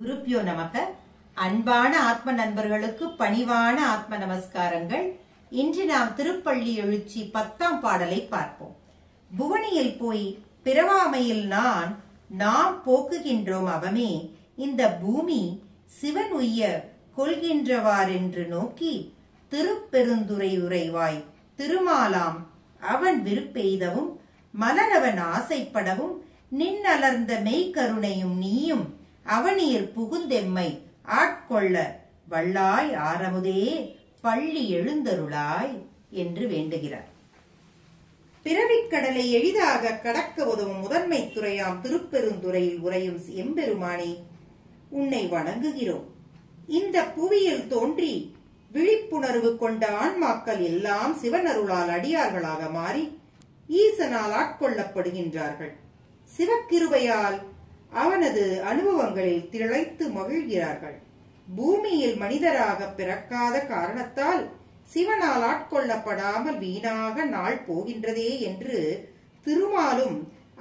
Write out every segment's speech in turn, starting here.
குருப்யோ நமக. அன்பான ஆத்ம நண்பர்களுக்கு பணிவான ஆத்ம நமஸ்காரங்கள். இன்று நாம் திருப்பள்ளி எழுச்சி 10ஆம் பாடலை பார்ப்போம். புவனியில் போய் பிறவாமையில் நாம் போக்குகின்றோம் அவமே, இந்த பூமி சிவன் உய்ய கொள்கின்றவாரென்று நோக்கி திருப்பெருந்துரை உரைவாய் திருமாலாம் அவன் விருப்பெய்தவும் மலரவன் ஆசைப்படவும் நின்னலர்ந்த மெய்கருணையும் நீயும் அவனீர் புகுந்தெம்மை ஆட்கொள்ள வல்லாய் ஆரமுதே பள்ளி எழுந்தருளாய் என்று வேண்டுகிறார். பிறவிக்கடலை எளிதாக கடக்க உதவும் முதன்மை துறையாம் திருப்பெருந்துறையில் உரையும் எம்பெருமானே, உன்னை வணங்குகிறோம். இந்த புவியில் தோன்றி விழிப்புணர்வு கொண்ட ஆன்மாக்கள் எல்லாம் சிவனருளால் அடியார்களாக மாறி ஈசனால் ஆட்கொள்ளப்படுகின்றார்கள். சிவக்கிருபையால் அவனது அனுபவங்களில் திளைத்து மகிழ்கிறார்கள். பூமியில் மனிதராக பிறக்காத காரணத்தால் சிவனால் ஆட்கொள்ளப்படாமல் வீணாக நாள் போகின்றதே என்று திருமாலும்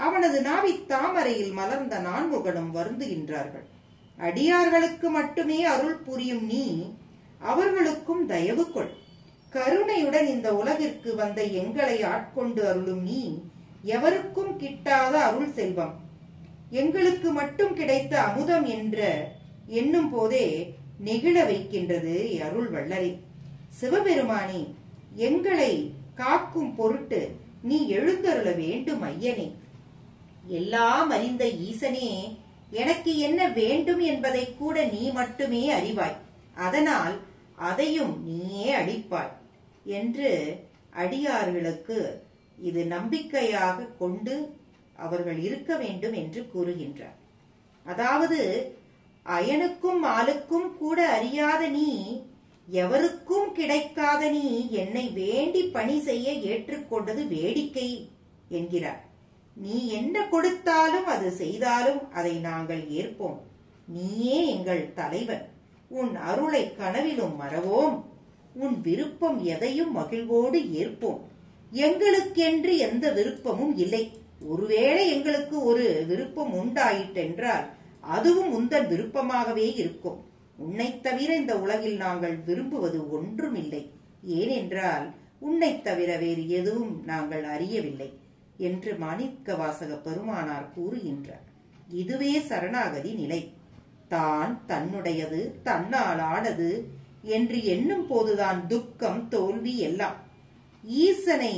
அவனது நாவித் தாமரையில் மலர்ந்த நான்முகனும் வருந்துகின்றார்கள். அடியார்களுக்கு மட்டுமே அருள் புரியும் நீ அவர்களுக்கும் தயவு கொள். கருணையுடன் இந்த உலகிற்கு வந்த எங்களை ஆட்கொண்டு அருளும் நீ எவருக்கும் கிட்டாத அருள் செல்வம், எங்களுக்கு மட்டும் கிடைத்த அமுதம் என்ற எண்ணும் போதே நெகிழ வைக்கின்றது அருள் வள்ளலே. சிவபெருமானே, எங்களை காக்கும் பொருட்டு நீ எழுந்தருள வேண்டும் ஐயனே. எல்லாம் அறிந்த ஈசனே, எனக்கு என்ன வேண்டும் என்பதை கூட நீ மட்டுமே அறிவாய், அதனால் அதையும் நீயே அளிப்பாய் என்று அடியார்களுக்கு இது நம்பிக்கையாக கொண்டு அவர்கள் இருக்க வேண்டும் என்று கூறுகின்றார். அதாவது அயனுக்கும் ஆளுக்கும் கூட அறியாத நீ, எவருக்கும் கிடைக்காத நீ என்னை வேண்டி பணி செய்ய ஏற்றுக்கொண்டது வேடிக்கை என்கிறார். நீ என்ன கொடுத்தாலும் அது செய்தாலும் அதை நாங்கள் ஏற்போம். நீயே எங்கள் தலைவன். உன் அருளை கனவிலும் மறவோம். உன் விருப்பம் எதையும் மகிழ்வோடு ஏற்போம். எங்களுக்கென்று எந்த விருப்பமும் இல்லை. ஒருவேளை எங்களுக்கு ஒரு விருப்பம் உண்டாயிற்றென்றால் அதுவும் உந்தன் விருப்பமாகவே இருக்கும். உன்னை தவிர இந்த உலகில் நாங்கள் விரும்புவது ஒன்றும் இல்லை. ஏனென்றால் உன்னை தவிர வேறு எதுவும் நாங்கள் அறியவில்லை என்று மாணிக்கவாசக பெருமானார் கூறுகின்றார். இதுவே சரணாகதி நிலை. தான் தன்னுடையது தன்னால் ஆனது என்று எண்ணும் போதுதான் துக்கம் தோல்வி எல்லாம். ஈசனை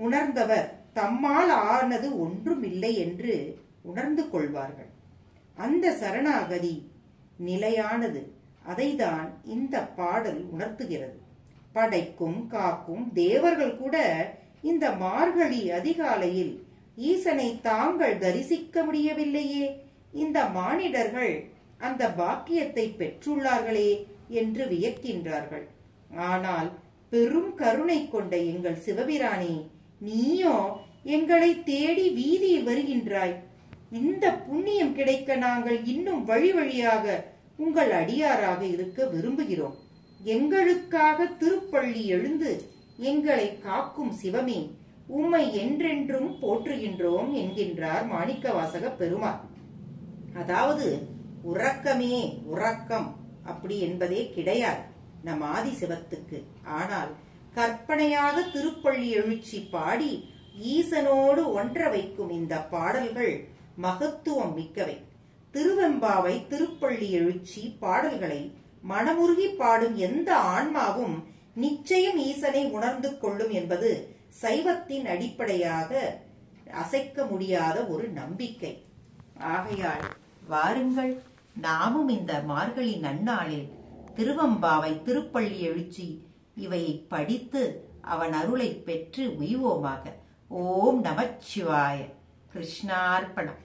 உணர்ந்தவர் தம்மால் ஆனது ஒன்றும் இல்லை என்று உணர்ந்து கொள்வார்கள். அந்த சரணாகதி நிலையானது. அதைதான் இந்த பாடல் உணர்த்துகிறது. படைக்கும் காக்கும் தேவர்கள் கூட இந்த மார்கழி அதிகாலையில் ஈசனை தாங்கள் தரிசிக்க முடியவில்லையே, இந்த மானிடர்கள் அந்த பாக்கியத்தை பெற்றுள்ளார்களே என்று வியக்கின்றார்கள். ஆனால் பெரும் கருணை கொண்ட எங்கள் சிவபிரானே, நீயோ எங்களை தேடி வீதியில் வருகின்றாய். இந்த புண்ணியம் கிடைக்க நாங்கள் இன்னும் வழி வழியாக உங்கள் அடியாராக இருக்க விரும்புகிறோம். எங்களுக்காக திருப்பள்ளி எழுந்து எங்களை காக்கும் சிவமே, உம்மை என்றென்றும் போற்றுகின்றோம் என்கின்றார் மாணிக்கவாசக பெருமாள். அதாவது உறக்கமே உறக்கம் அப்படி என்பதே கிடையாது நம் ஆதி சிவத்துக்கு. ஆனால் கற்பனையாக திருப்பள்ளி எழுச்சி பாடி ஈசனோடு ஒன்ற வைக்கும் இந்த பாடல்கள் மகத்துவம் மிக்கவை. திருவெம்பாவை திருப்பள்ளி எழுச்சி பாடல்களை மனமுருகி பாடும் எந்த ஆன்மாவும் நிச்சயம் ஈசனை உணர்ந்து கொள்ளும் என்பது சைவத்தின் அடிப்படையாக அசைக்க முடியாத ஒரு நம்பிக்கை. ஆகையால் வாருங்கள், நாமும் இந்த மார்கழி நன்னாளில் திருவெம்பாவை திருப்பள்ளி எழுச்சி இவை படித்து அவன் அருளை பெற்று உய்வோமாக. ஓம் நமச்சிவாய. கிருஷ்ணார்ப்பணம்.